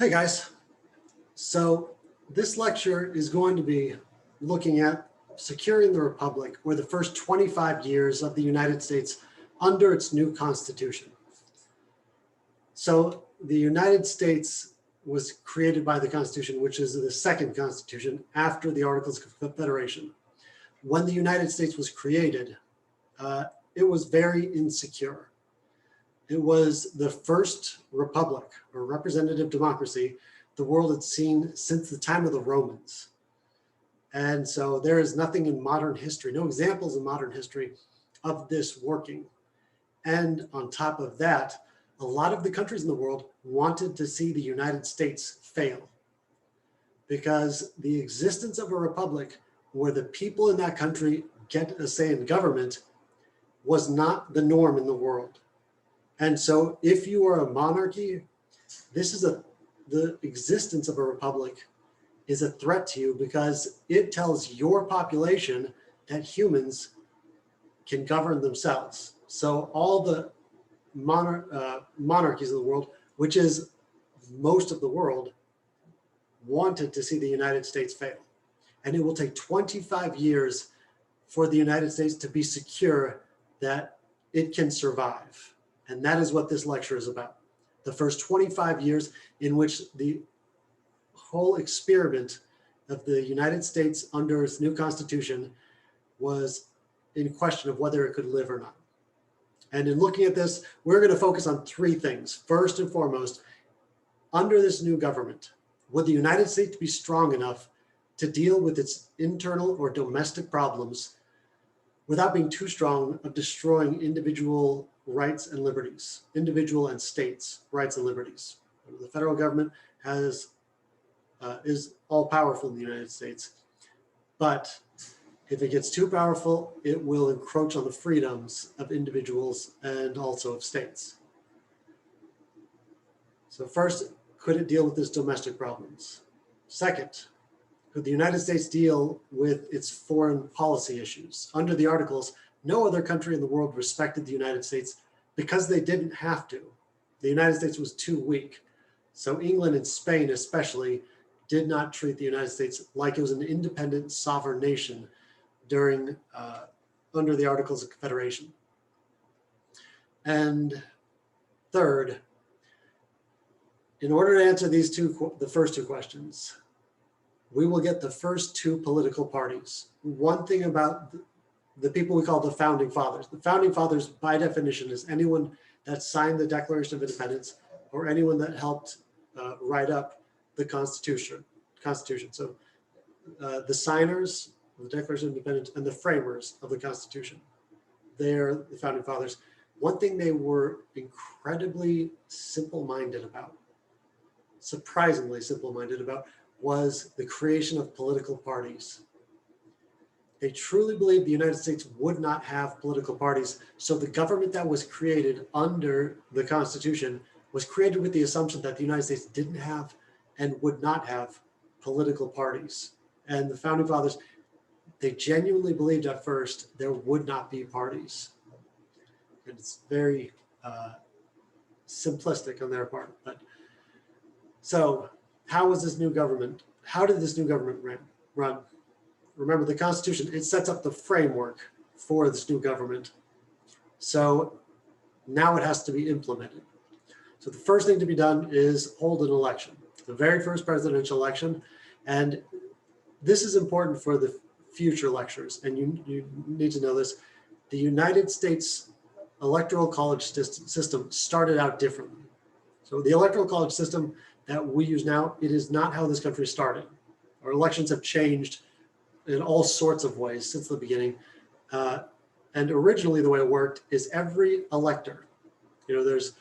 Hey guys, so this lecture is going to be looking at securing the Republic, or the first 25 years of the United States under its new Constitution. So the United States was created by the Constitution, which is the second Constitution after the Articles of Confederation. When the United States was created, it was very insecure. It was the first republic or representative democracy the world had seen since the time of the Romans. And so there is nothing in modern history, no examples in modern history of this working. And on top of that, a lot of the countries in the world wanted to see the United States fail, because the existence of a republic where the people in that country get a say in government was not the norm in the world. And so if you are a monarchy, the existence of a republic is a threat to you, because it tells your population that humans can govern themselves. So all the monarchies of the world, which is most of the world, wanted to see the United States fail. And it will take 25 years for the United States to be secure that it can survive. And that is what this lecture is about. The first 25 years in which the whole experiment of the United States under its new Constitution was in question of whether it could live or not. And in looking at this, we're going to focus on three things. First and foremost, under this new government, would the United States be strong enough to deal with its internal or domestic problems without being too strong of destroying individual rights and liberties, individual and states' rights and liberties? The federal government is all powerful in the United States, but if it gets too powerful, it will encroach on the freedoms of individuals and also of states. So first, could it deal with its domestic problems? Second, could the United States deal with its foreign policy issues? Under the Articles, no other country in the world respected the United States because they didn't have to. The United States was too weak. So England and Spain especially did not treat the United States like it was an independent sovereign nation during under the Articles of Confederation. And third, in order to answer the first two questions, we will get the first two political parties. One thing about the people we call the Founding Fathers. The Founding Fathers, by definition, is anyone that signed the Declaration of Independence or anyone that helped write up the Constitution. So the signers of the Declaration of Independence and the framers of the Constitution, they're the Founding Fathers. One thing they were incredibly simple-minded about, surprisingly simple-minded about, was the creation of political parties. They truly believed the United States would not have political parties. So the government that was created under the Constitution was created with the assumption that the United States didn't have and would not have political parties. And the Founding Fathers, they genuinely believed at first there would not be parties. And it's very simplistic on their part. But so how was this new government? How did this new government run? Remember, the Constitution, it sets up the framework for this new government. So now it has to be implemented. So the first thing to be done is hold an election, the very first presidential election. And this is important for the future lectures, and you need to know this. The United States Electoral College system started out differently. So the Electoral College system that we use now, it is not how this country started. Our elections have changed in all sorts of ways since the beginning. And originally the way it worked is every elector, there's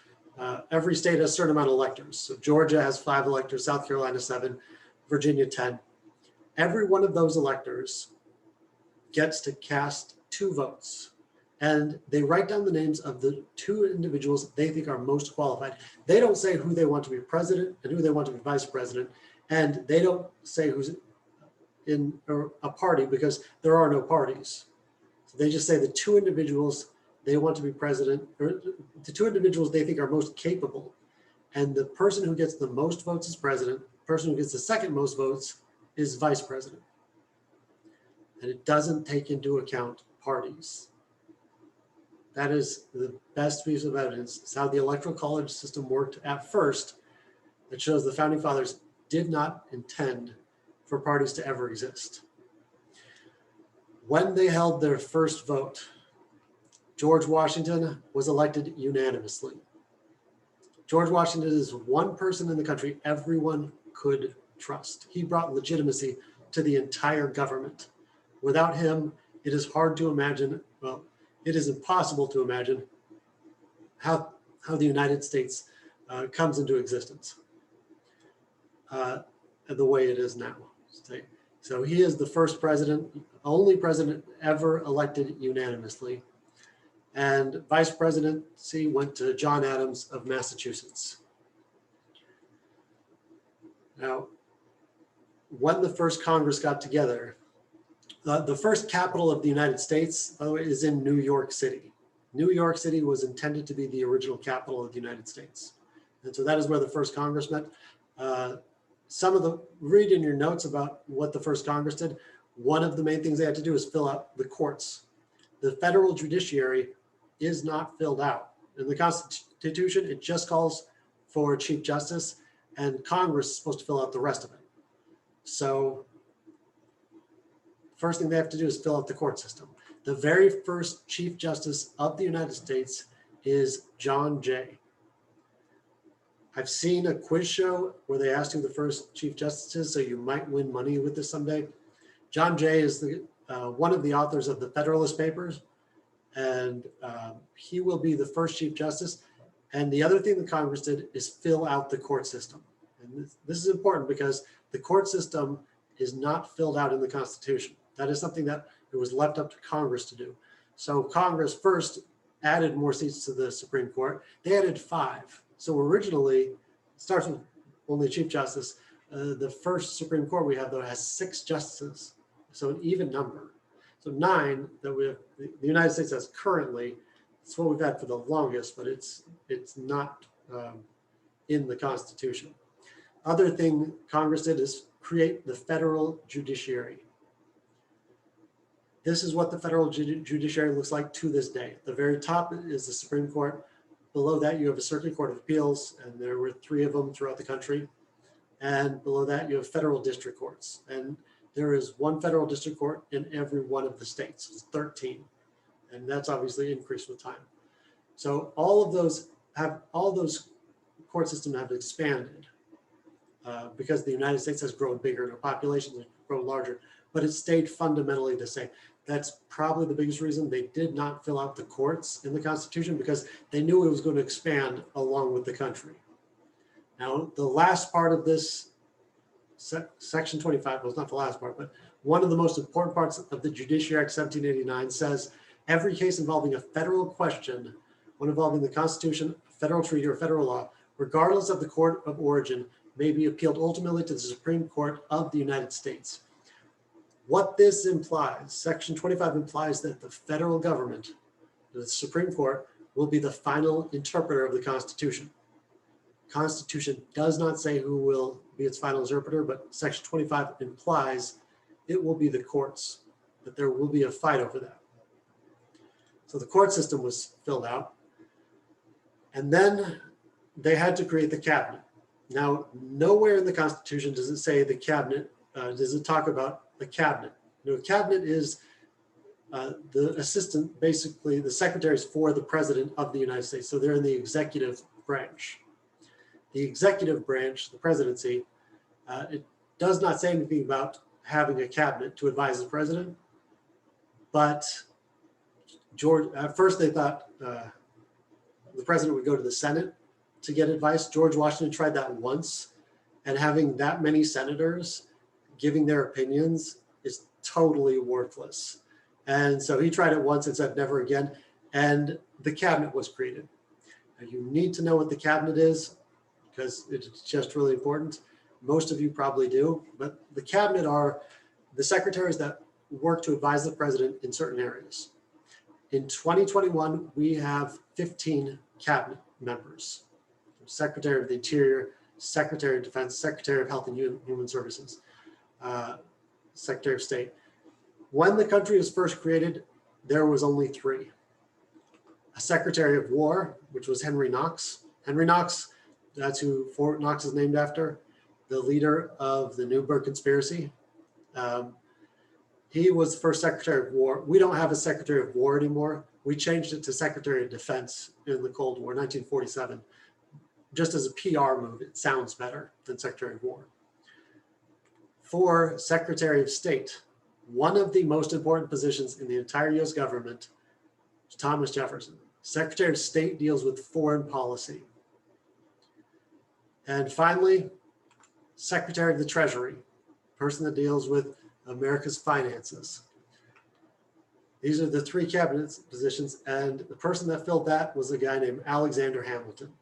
every state has a certain amount of electors. So Georgia has 5 electors, South Carolina 7, Virginia 10. Every one of those electors gets to cast 2 votes. And they write down the names of the 2 individuals they think are most qualified. They don't say who they want to be president and who they want to be vice president. And they don't say who's in a party, because there are no parties. So they just say the 2 individuals they want to be president, or the 2 individuals they think are most capable. And the person who gets the most votes is president. The person who gets the second most votes is vice president. And it doesn't take into account parties. That is the best piece of evidence. It's how the electoral college system worked at first. That shows the founding fathers did not intend for parties to ever exist. When they held their first vote, George Washington was elected unanimously. George Washington is one person in the country everyone could trust. He brought legitimacy to the entire government. Without him, it is hard to imagine, well, it is impossible to imagine how the United States comes into existence the way it is now. So he is the first president, only president ever elected unanimously. And vice presidency went to John Adams of Massachusetts. Now, when the first Congress got together, the first capital of the United States, by the way, is in New York City. New York City was intended to be the original capital of the United States. And so that is where the first Congress met. Read in your notes about what the first Congress did. One of the main things they had to do is fill out the courts. The federal judiciary is not filled out. In the Constitution, it just calls for Chief Justice, and Congress is supposed to fill out the rest of it. So first thing they have to do is fill out the court system. The very first Chief Justice of the United States is John Jay. I've seen a quiz show where they asked who the first Chief Justice is, so you might win money with this someday. John Jay is one of the authors of the Federalist Papers, and he will be the first Chief Justice. And the other thing that Congress did is fill out the court system. And this is important because the court system is not filled out in the Constitution. That is something that it was left up to Congress to do. So Congress first added more seats to the Supreme Court. They added 5. So originally, it starts with only Chief Justice. The first Supreme Court we have, though, has 6 justices, so an even number. So 9 that we have, the United States has currently. It's what we've had for the longest, but it's not in the Constitution. Other thing Congress did is create the federal judiciary. This is what the federal judiciary looks like to this day. The very top is the Supreme Court. Below that, you have a Circuit Court of Appeals, and there were 3 of them throughout the country. And below that, you have federal district courts. And there is 1 federal district court in every one of the states. It's 13. And that's obviously increased with time. So all those court systems have expanded because the United States has grown bigger and our population has grown larger, but it stayed fundamentally the same. That's probably the biggest reason they did not fill out the courts in the Constitution, because they knew it was going to expand along with the country. Now, the last part of this, Section 25, well, it's not the last part, but one of the most important parts of the Judiciary Act 1789 says, every case involving a federal question, one involving the Constitution, a federal treaty, or federal law, regardless of the court of origin, may be appealed ultimately to the Supreme Court of the United States. What this implies, Section 25 implies that the federal government, the Supreme Court, will be the final interpreter of the Constitution. Constitution does not say who will be its final interpreter, but Section 25 implies it will be the courts, that there will be a fight over that. So the court system was filled out, and then they had to create the cabinet. Now, nowhere in the Constitution does it say the cabinet, does it talk about the cabinet. You know, cabinet is the assistant, basically the secretaries for the president of the United States. So they're in the executive branch. The executive branch, the presidency, it does not say anything about having a cabinet to advise the president. But at first they thought the president would go to the Senate to get advice. George Washington tried that once, and having that many senators giving their opinions is totally worthless. And so he tried it once and said never again. And the cabinet was created. Now, you need to know what the cabinet is because it's just really important. Most of you probably do, but the cabinet are the secretaries that work to advise the president in certain areas. In 2021, we have 15 cabinet members. Secretary of the Interior, Secretary of Defense, Secretary of Health and Human Services, Secretary of State. When the country was first created, there was only 3. A Secretary of War, which was Henry Knox. Henry Knox, that's who Fort Knox is named after, the leader of the Nuremberg conspiracy. He was the first Secretary of War. We don't have a Secretary of War anymore. We changed it to Secretary of Defense in the Cold War, 1947. Just as a PR move, it sounds better than Secretary of War. For Secretary of State, one of the most important positions in the entire US government is Thomas Jefferson. Secretary of State deals with foreign policy. And finally, Secretary of the Treasury, person that deals with America's finances. These are the 3 cabinet positions, and the person that filled that was a guy named Alexander Hamilton.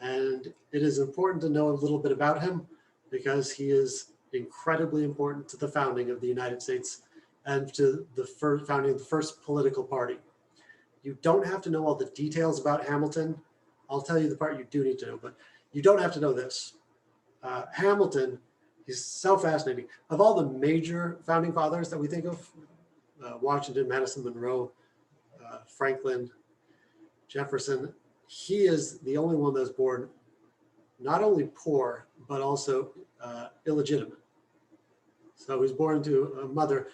And it is important to know a little bit about him because he is incredibly important to the founding of the United States and to the founding of the first political party. You don't have to know all the details about Hamilton. I'll tell you the part you do need to know, but you don't have to know this. Hamilton, he's so fascinating. Of all the major founding fathers that we think of, Washington, Madison, Monroe, Franklin, Jefferson, he is the only one that was born not only poor, but also illegitimate. So he was born to a mother,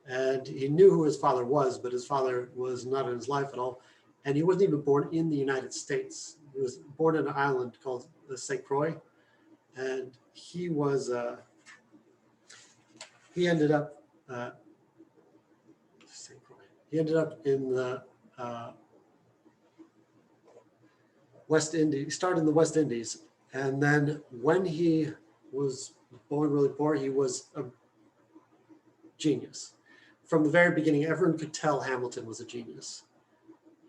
and he knew who his father was, but his father was not in his life at all. And he wasn't even born in the United States. He was born in an island called St. Croix. And he was, he ended up in the West Indies. He started in the West Indies. And then when he was born really poor, he was a genius. From the very beginning, everyone could tell Hamilton was a genius.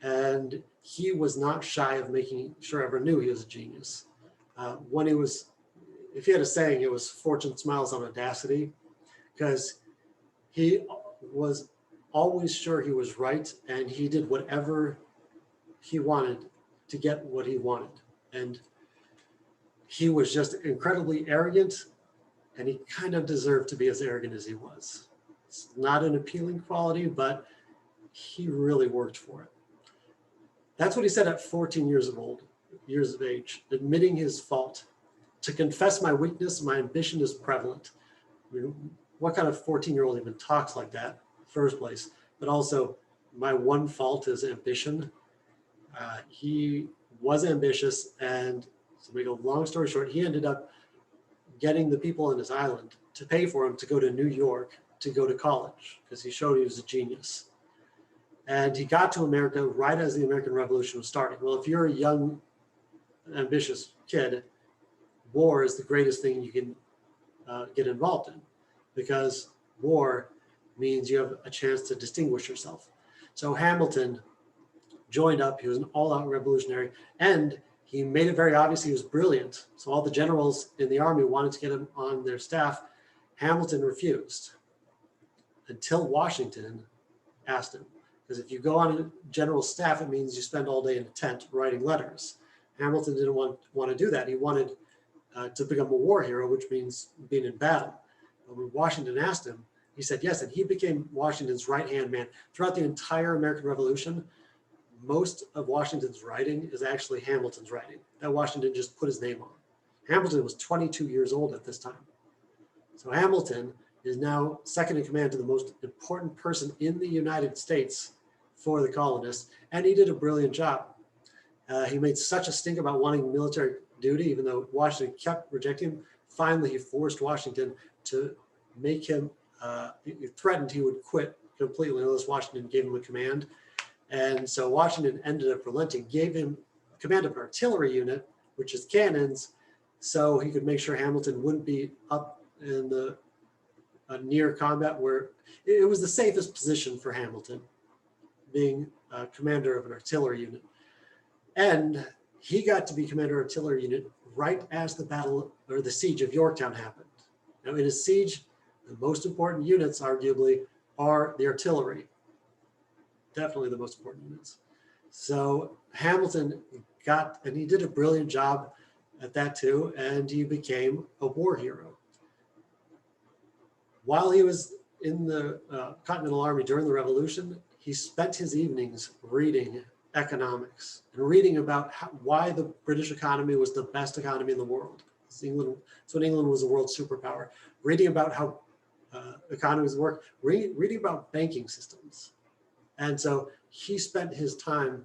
And he was not shy of making sure everyone knew he was a genius. When he was, if he had a saying, it was fortune smiles on audacity, because he was always sure he was right, and he did whatever he wanted to get what he wanted. And he was just incredibly arrogant, and he kind of deserved to be as arrogant as he was. It's not an appealing quality, but he really worked for it. That's what he said at 14 years of age, admitting his fault. To confess my weakness, my ambition is prevalent. I mean, what kind of 14-year-old even talks like that in the first place? But also, my one fault is ambition. He was ambitious, and to make a long story short, he ended up getting the people on his island to pay for him to go to New York to go to college, because he showed he was a genius. And he got to America right as the American Revolution was starting. Well, if you're a young, ambitious kid, war is the greatest thing you can get involved in, because war means you have a chance to distinguish yourself. So Hamilton joined up. He was an all-out revolutionary, and he made it very obvious he was brilliant. So all the generals in the army wanted to get him on their staff. Hamilton refused until Washington asked him. Because if you go on a general's staff, it means you spend all day in a tent writing letters. Hamilton didn't want to do that. He wanted to become a war hero, which means being in battle. But when Washington asked him, he said yes, and he became Washington's right-hand man. Throughout the entire American Revolution, most of Washington's writing is actually Hamilton's writing that Washington just put his name on. Hamilton was 22 years old at this time. So Hamilton is now second in command to the most important person in the United States for the colonists, and he did a brilliant job. He made such a stink about wanting military duty, even though Washington kept rejecting him. Finally, he forced Washington to make him, he threatened he would quit completely unless Washington gave him a command. And so Washington ended up relenting, gave him command of an artillery unit, which is cannons, so he could make sure Hamilton wouldn't be up in the near combat, where it was the safest position for Hamilton, being commander of an artillery unit. And he got to be commander of artillery unit right as the battle or the siege of Yorktown happened. Now, in a siege, the most important units, arguably, are the artillery. Definitely the most important units. So Hamilton and he did a brilliant job at that too, and he became a war hero. While he was in the Continental Army during the Revolution, he spent his evenings reading economics and reading about why the British economy was the best economy in the world. So when England was a world superpower, reading about how economies work, reading about banking systems. And so he spent his time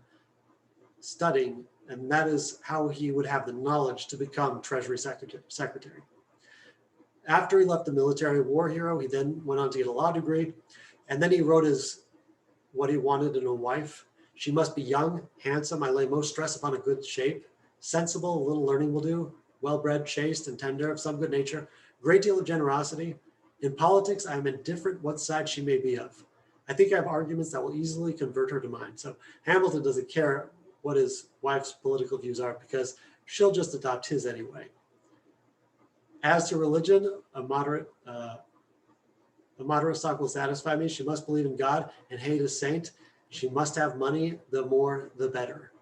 studying, and that is how he would have the knowledge to become Treasury Secretary. After he left the military, war hero, he then went on to get a law degree, and then he wrote what he wanted in a wife. She must be young, handsome. I lay most stress upon a good shape, sensible, a little learning will do, well-bred, chaste, and tender, of some good nature, great deal of generosity. In politics, I am indifferent what side she may be of. I think I have arguments that will easily convert her to mine. So Hamilton doesn't care what his wife's political views are because she'll just adopt his anyway. As to religion, a moderate stock will satisfy me. She must believe in God and hate a saint. She must have money, the more, the better.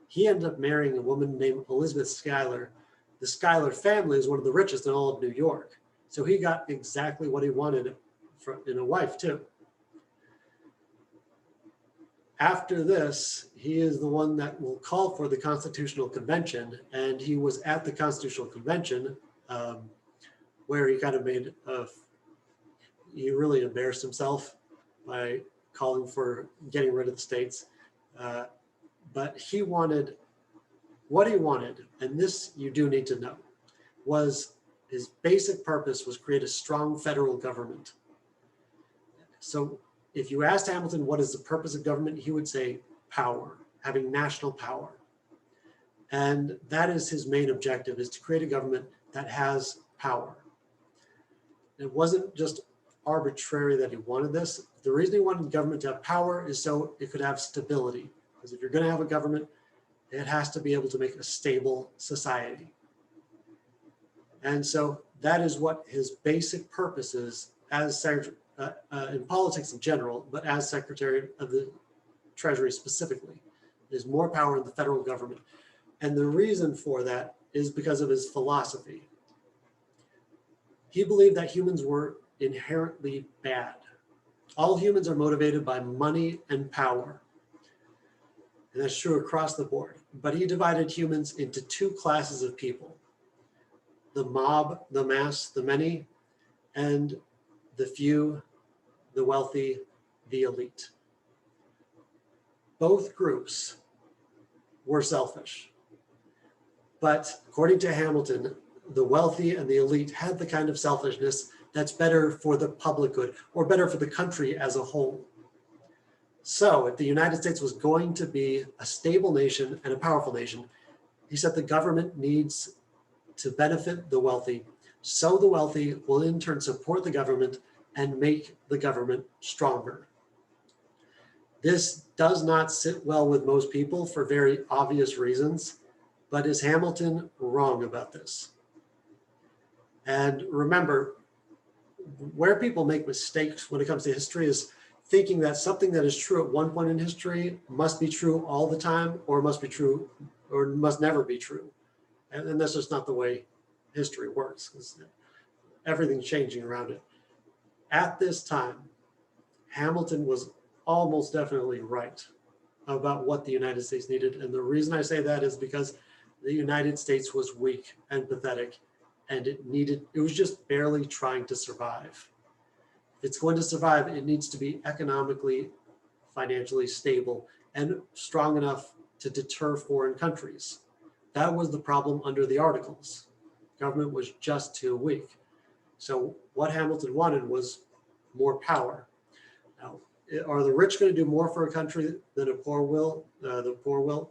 He ended up marrying a woman named Elizabeth Schuyler. The Schuyler family is one of the richest in all of New York. So he got exactly what he wanted in a wife too. After this, he is the one that will call for the Constitutional Convention, and he was at the Constitutional Convention where he kind of he really embarrassed himself by calling for getting rid of the states. But he wanted, what he wanted, and this you do need to know, was his basic purpose was create a strong federal government. So if you asked Hamilton what is the purpose of government, he would say power, having national power. And that is his main objective, is to create a government that has power. It wasn't just arbitrary that he wanted this. The reason he wanted government to have power is so it could have stability. Because if you're going to have a government, it has to be able to make a stable society. And so that is what his basic purpose is as in politics in general, but as Secretary of the Treasury specifically. There's more power in the federal government. And the reason for that is because of his philosophy. He believed that humans were inherently bad. All humans are motivated by money and power. And that's true across the board. But he divided humans into two classes of people: the mob, the mass, the many, and the few, the wealthy, the elite. Both groups were selfish. But according to Hamilton, the wealthy and the elite had the kind of selfishness that's better for the public good, or better for the country as a whole. So if the United States was going to be a stable nation and a powerful nation, he said the government needs to benefit the wealthy, so the wealthy will in turn support the government and make the government stronger. This does not sit well with most people for very obvious reasons, but is Hamilton wrong about this? And remember, where people make mistakes when it comes to history is thinking that something that is true at one point in history must be true all the time, or must be true, or must never be true. And that's just not the way history works. Everything's changing around it. At this time, Hamilton was almost definitely right about what the United States needed. And the reason I say that is because the United States was weak and pathetic, and it was just barely trying to survive. If it's going to survive, it needs to be economically, financially stable and strong enough to deter foreign countries. That was the problem under the Articles. Government was just too weak. So what Hamilton wanted was more power. Now, are the rich going to do more for a country than the poor will?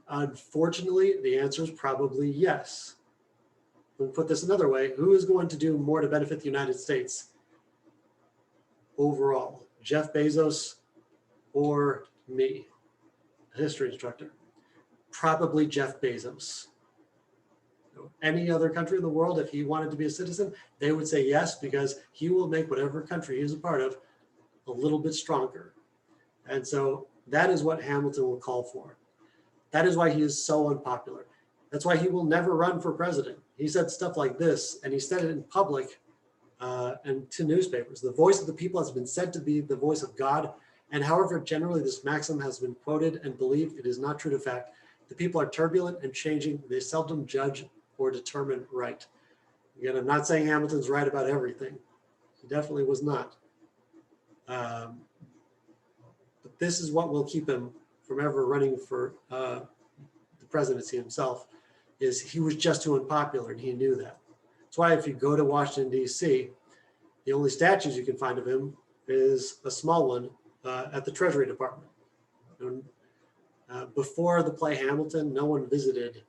Unfortunately, the answer is probably yes. Let me put this another way. Who is going to do more to benefit the United States overall? Jeff Bezos or me, a history instructor? Probably Jeff Bezos. Any other country in the world, if he wanted to be a citizen, they would say yes, because he will make whatever country he is a part of a little bit stronger. And so that is what Hamilton will call for. That is why he is so unpopular. That's why he will never run for president. He said stuff like this, and he said it in public and to newspapers. The voice of the people has been said to be the voice of God. And however, generally this maxim has been quoted and believed, it is not true to fact. The people are turbulent and changing. They seldom judge or determine right. Again, I'm not saying Hamilton's right about everything. He definitely was not. But this is what will keep him from ever running for the presidency himself, is he was just too unpopular, and he knew that. That's why if you go to Washington, D.C., the only statues you can find of him is a small one at the Treasury Department. And, before the play Hamilton, no one visited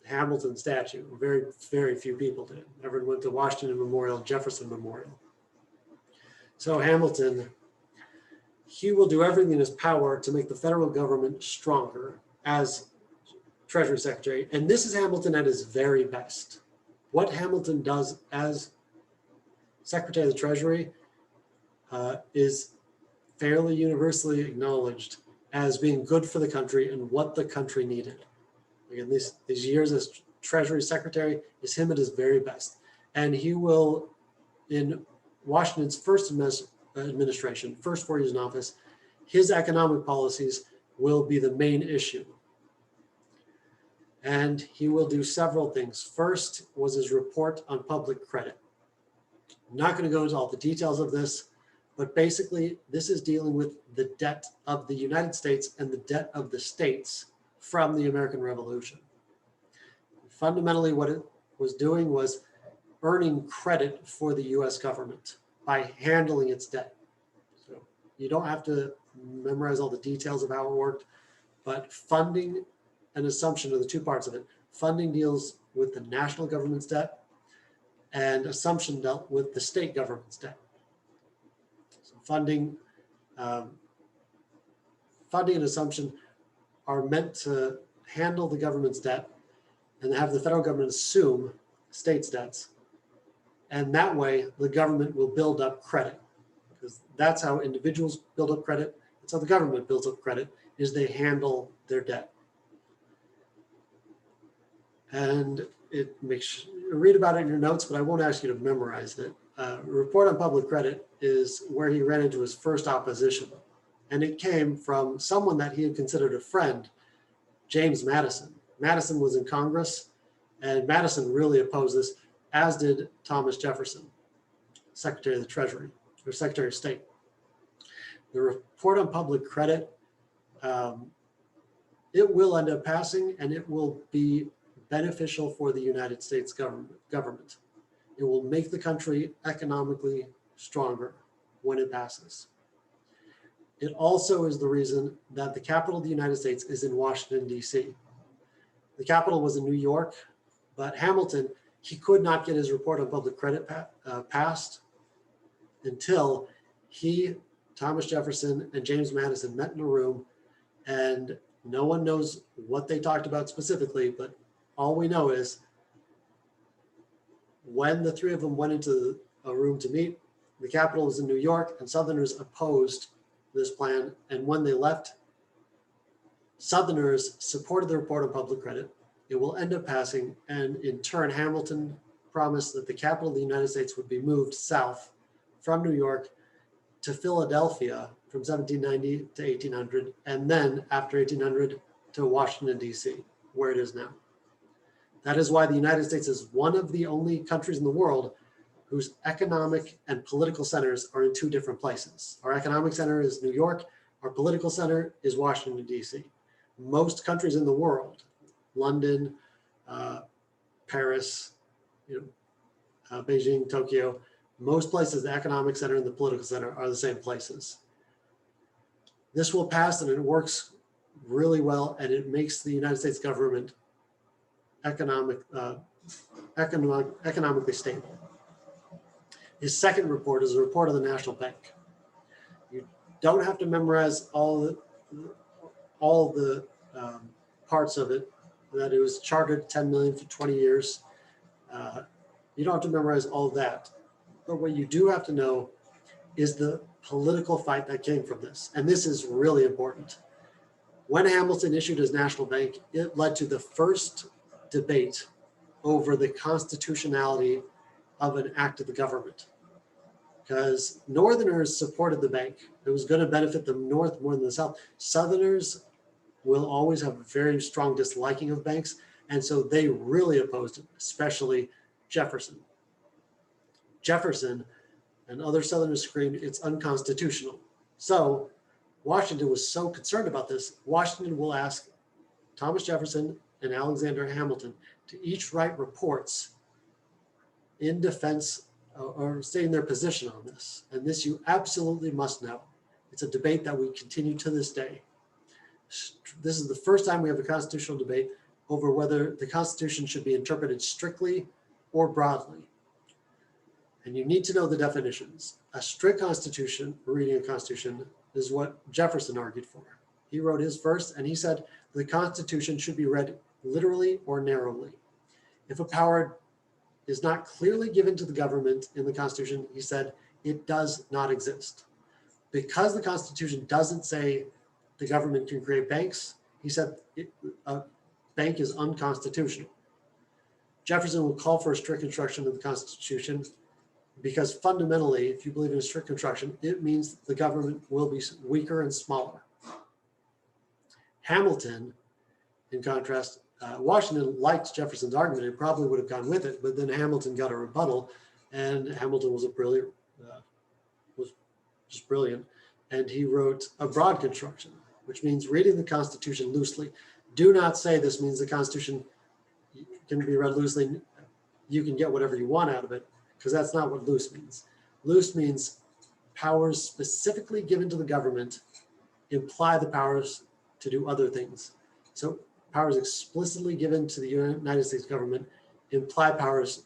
Hamilton statue. Very, very few people did. Everyone went to Washington Memorial, Jefferson Memorial. So Hamilton, he will do everything in his power to make the federal government stronger as Treasury Secretary. And this is Hamilton at his very best. What Hamilton does as Secretary of the Treasury is fairly universally acknowledged as being good for the country and what the country needed. Again, these years as Treasury Secretary is him at his very best. And he will, in Washington's first administration, first 4 years in office, his economic policies will be the main issue. And he will do several things. First was his report on public credit. I'm not going to go into all the details of this, but basically this is dealing with the debt of the United States and the debt of the states from the American Revolution. Fundamentally, what it was doing was earning credit for the US government by handling its debt. So you don't have to memorize all the details of how it worked, but funding and assumption are the two parts of it. Funding deals with the national government's debt, and assumption dealt with the state government's debt. So funding and assumption are meant to handle the government's debt and have the federal government assume states' debts. And that way, the government will build up credit, because that's how individuals build up credit. That's how the government builds up credit, is they handle their debt. And it makes, read about it in your notes, but I won't ask you to memorize it. Report on Public Credit is where he ran into his first opposition. And it came from someone that he had considered a friend, James Madison. Madison was in Congress, and Madison really opposed this, as did Thomas Jefferson, Secretary of the Treasury, or Secretary of State. The report on public credit, it will end up passing, and it will be beneficial for the United States government. It will make the country economically stronger when it passes. It also is the reason that the capital of the United States is in Washington, D.C. The capital was in New York, but Hamilton, he could not get his report on public credit passed until he, Thomas Jefferson, and James Madison met in a room, and no one knows what they talked about specifically, but all we know is when the three of them went into a room to meet, the capital was in New York, and Southerners opposed this plan. And when they left, Southerners supported the report on public credit. It will end up passing, and in turn, Hamilton promised that the capital of the United States would be moved south from New York to Philadelphia from 1790 to 1800, and then after 1800 to Washington, D.C., where it is now. That is why the United States is one of the only countries in the world whose economic and political centers are in two different places. Our economic center is New York. Our political center is Washington, D.C. Most countries in the world, London, Paris, Beijing, Tokyo, most places, the economic center and the political center are the same places. This will pass, and it works really well, and it makes the United States government economically stable. His second report is a report of the National Bank. You don't have to memorize all the parts of it, that it was chartered 10 million for 20 years. You don't have to memorize all of that. But what you do have to know is the political fight that came from this. And this is really important. When Hamilton issued his national bank, it led to the first debate over the constitutionality of an act of the government, because Northerners supported the bank. It was going to benefit the North more than the South. Southerners will always have a very strong disliking of banks, and so they really opposed it, especially Jefferson. Jefferson and other Southerners screamed it's unconstitutional. So Washington was so concerned about this, Washington will ask Thomas Jefferson and Alexander Hamilton to each write reports in defense or stating their position on this. And this you absolutely must know. It's a debate that we continue to this day. This is the first time we have a constitutional debate over whether the Constitution should be interpreted strictly or broadly. And you need to know the definitions. A strict constitution, reading a constitution, is what Jefferson argued for. He wrote his first, and he said the Constitution should be read literally or narrowly. If a power is not clearly given to the government in the Constitution, he said, it does not exist. Because the Constitution doesn't say the government can create banks, he said a bank is unconstitutional. Jefferson will call for a strict construction of the Constitution because fundamentally, if you believe in a strict construction, it means the government will be weaker and smaller. Hamilton, in contrast, Washington liked Jefferson's argument and probably would have gone with it, but then Hamilton got a rebuttal, and Hamilton was just brilliant, and he wrote a broad construction, which means reading the Constitution loosely. Do not say this means the Constitution can be read loosely. You can get whatever you want out of it, because that's not what loose means. Loose means powers specifically given to the government imply the powers to do other things. So powers explicitly given to the United States government imply powers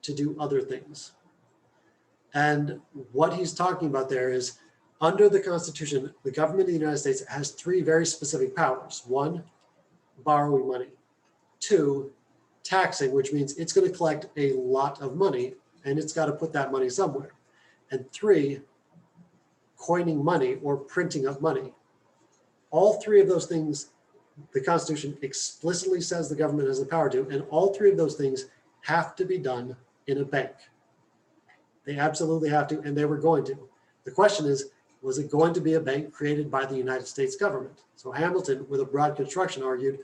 to do other things. And what he's talking about there is, under the Constitution, the government of the United States has three very specific powers. One, borrowing money. Two, taxing, which means it's going to collect a lot of money and it's got to put that money somewhere. And three, coining money or printing of money. All three of those things, the Constitution explicitly says the government has the power to, and all three of those things have to be done in a bank. They absolutely have to, and they were going to. The question is, was it going to be a bank created by the United States government? So Hamilton, with a broad construction, argued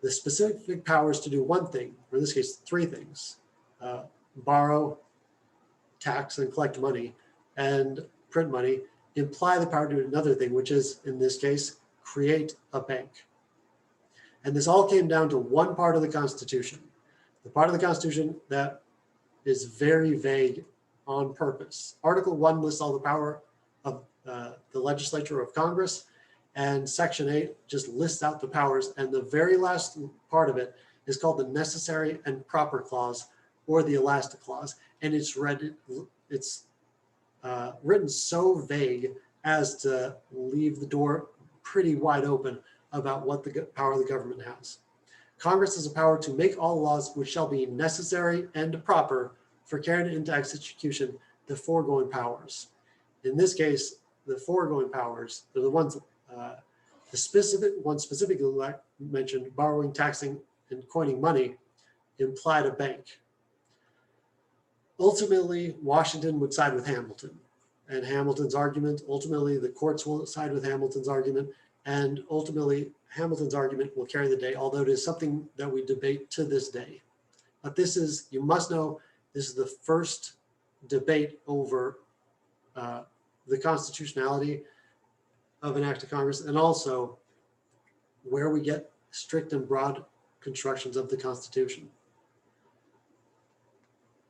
the specific powers to do one thing, or in this case, three things: borrow, tax, and collect money, and print money, imply the power to do another thing, which is, in this case, create a bank. And this all came down to one part of the Constitution, the part of the Constitution that is very vague on purpose. Article 1 lists all the power of the legislature of Congress, and Section 8 just lists out the powers, and the very last part of it is called the Necessary and Proper Clause, or the Elastic Clause, and it's written so vague as to leave the door pretty wide open about what the power the government has. Congress has a power to make all laws which shall be necessary and proper for carrying into execution the foregoing powers. In this case, the foregoing powers are the ones, the specific ones specifically mentioned, borrowing, taxing, and coining money, implied a bank. Ultimately, Washington would side with Hamilton and Hamilton's argument. Ultimately, the courts will side with Hamilton's argument, and ultimately, Hamilton's argument will carry the day, although it is something that we debate to this day. But this is, you must know, this is the first debate over the constitutionality of an act of Congress, and also where we get strict and broad constructions of the Constitution.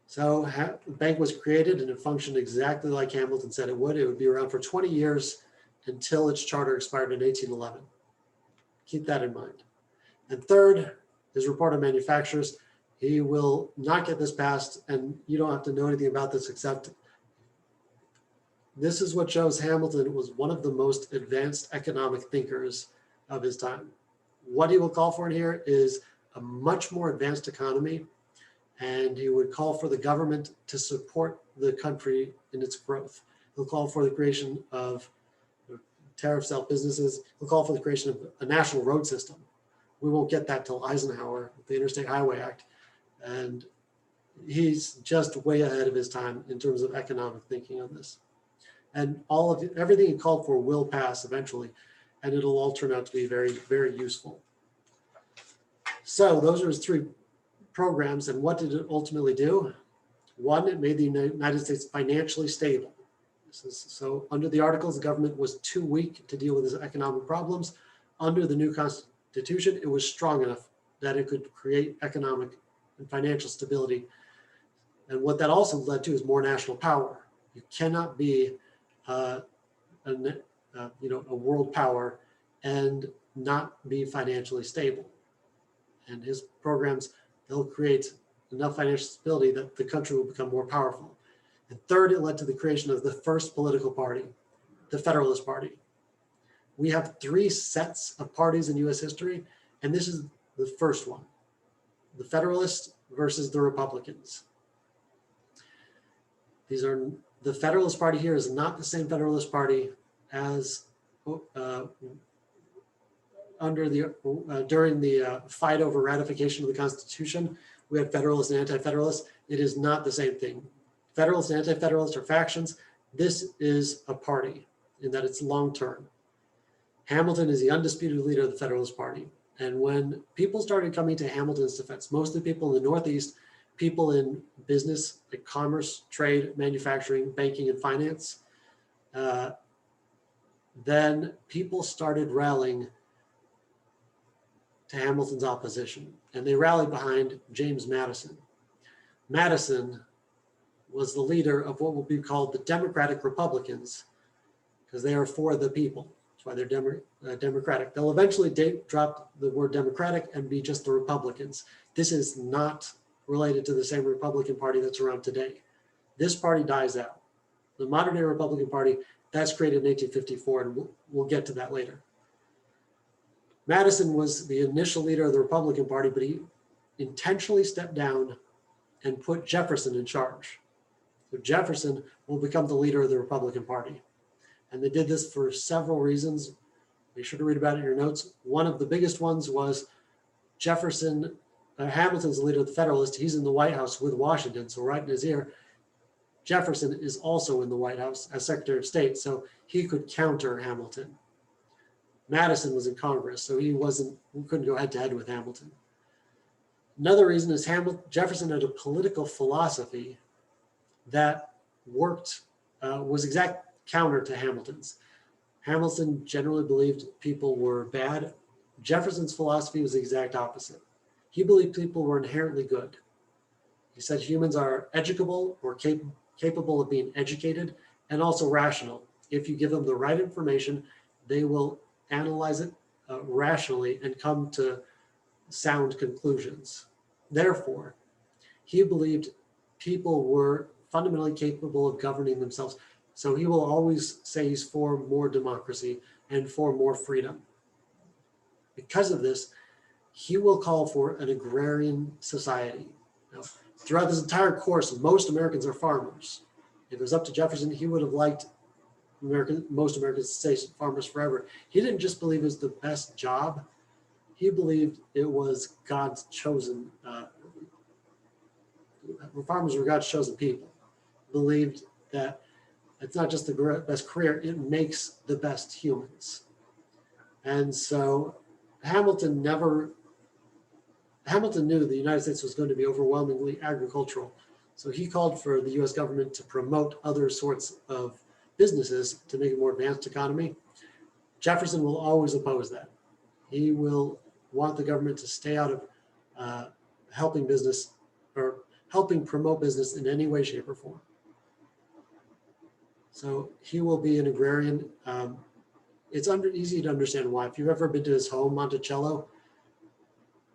So the bank was created and it functioned exactly like Hamilton said it would. It would be around for 20 years until its charter expired in 1811. Keep that in mind. And third, his report on manufacturers. He will not get this passed, and you don't have to know anything about this except this is what shows Hamilton was one of the most advanced economic thinkers of his time. What he will call for in here is a much more advanced economy, and he would call for the government to support the country in its growth. He'll call for the creation of tariffs out businesses. He'll call for the creation of a national road system. We won't get that till Eisenhower with the Interstate Highway Act. And he's just way ahead of his time in terms of economic thinking on this. And everything he called for will pass eventually, and it'll all turn out to be very, very useful. So those are his three programs, and what did it ultimately do? One, it made the United States financially stable. So under the Articles, the government was too weak to deal with its economic problems. Under the new Constitution, it was strong enough that it could create economic and financial stability. And what that also led to is more national power. You cannot be a world power and not be financially stable. And his programs, they'll create enough financial stability that the country will become more powerful. And third, it led to the creation of the first political party, the Federalist Party. We have three sets of parties in US history, and this is the first one, the Federalists versus the Republicans. The Federalist Party here is not the same Federalist Party as during the fight over ratification of the Constitution. We had Federalists and Anti-Federalists. It is not the same thing. Federalists and Anti-Federalists are factions. This is a party in that it's long-term. Hamilton is the undisputed leader of the Federalist Party. And when people started coming to Hamilton's defense, most of the people in the Northeast, people in business, like commerce, trade, manufacturing, banking, and finance, then people started rallying to Hamilton's opposition, and they rallied behind James Madison. Madison was the leader of what will be called the Democratic Republicans, because they are for the people. That's why they're Democratic. They'll eventually drop the word Democratic and be just the Republicans. This is not related to the same Republican Party that's around today. This party dies out. The modern day Republican Party, that's created in 1854, and we'll get to that later. Madison was the initial leader of the Republican Party, but he intentionally stepped down and put Jefferson in charge. So Jefferson will become the leader of the Republican Party. And they did this for several reasons. Be sure to read about it in your notes. One of the biggest ones was Hamilton's the leader of the Federalists. He's in the White House with Washington, so right in his ear. Jefferson is also in the White House as Secretary of State, so he could counter Hamilton. Madison was in Congress, so we couldn't go head to head with Hamilton. Another reason is Jefferson had a political philosophy that was exact counter to Hamilton's. Hamilton generally believed people were bad. Jefferson's philosophy was the exact opposite. He believed people were inherently good. He said humans are educable or capable of being educated and also rational. If you give them the right information, they will analyze it rationally and come to sound conclusions. Therefore, he believed people were fundamentally capable of governing themselves. So he will always say he's for more democracy and for more freedom. Because of this, he will call for an agrarian society. Now, throughout this entire course, most Americans are farmers. If it was up to Jefferson, he would have liked most Americans to stay farmers forever. He didn't just believe it was the best job. He believed it was God's chosen, farmers were God's chosen people. Believed that it's not just the best career, it makes the best humans. And so Hamilton knew the United States was going to be overwhelmingly agricultural. So he called for the US government to promote other sorts of businesses to make a more advanced economy. Jefferson will always oppose that. He will want the government to stay out of helping business or helping promote business in any way, shape, or form. So he will be an agrarian. It's easy to understand why. If you've ever been to his home, Monticello,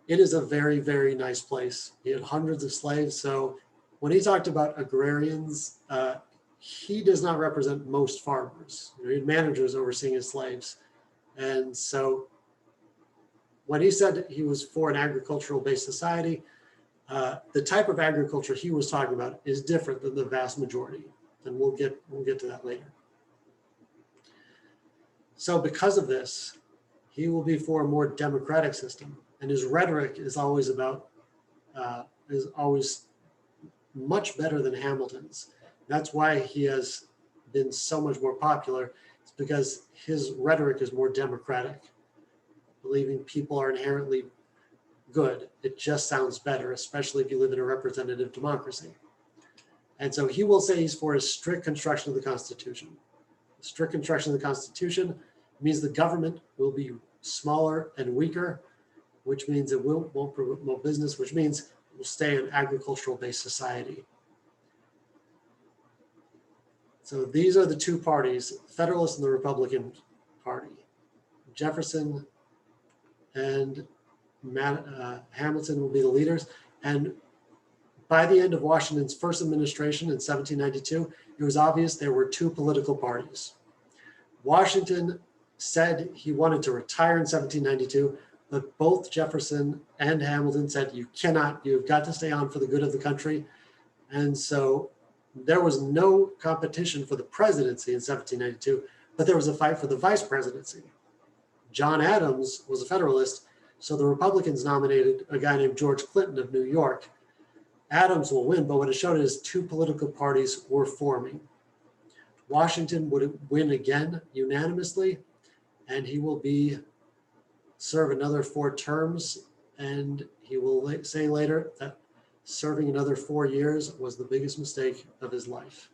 it is a very, very nice place. He had hundreds of slaves. So when he talked about agrarians, he does not represent most farmers. He had managers overseeing his slaves. And so when he said he was for an agricultural-based society, the type of agriculture he was talking about is different than the vast majority. And we'll get to that later. So because of this, he will be for a more democratic system. And his rhetoric is always much better than Hamilton's. That's why he has been so much more popular. It's because his rhetoric is more democratic, believing people are inherently good. It just sounds better, especially if you live in a representative democracy. And so he will say he's for a strict construction of the Constitution. A strict construction of the Constitution means the government will be smaller and weaker, which means it won't promote business, which means it will stay an agricultural-based society. So these are the two parties, the Federalist and the Republican Party. Jefferson and Hamilton will be the leaders. And by the end of Washington's first administration in 1792, it was obvious there were two political parties. Washington said he wanted to retire in 1792, but both Jefferson and Hamilton said, you cannot, you've got to stay on for the good of the country. And so there was no competition for the presidency in 1792, but there was a fight for the vice presidency. John Adams was a Federalist, so the Republicans nominated a guy named George Clinton of New York. Adams will win, but what it showed is two political parties were forming. Washington would win again unanimously, and he will serve another 4 terms, and he will say later that serving another 4 years was the biggest mistake of his life.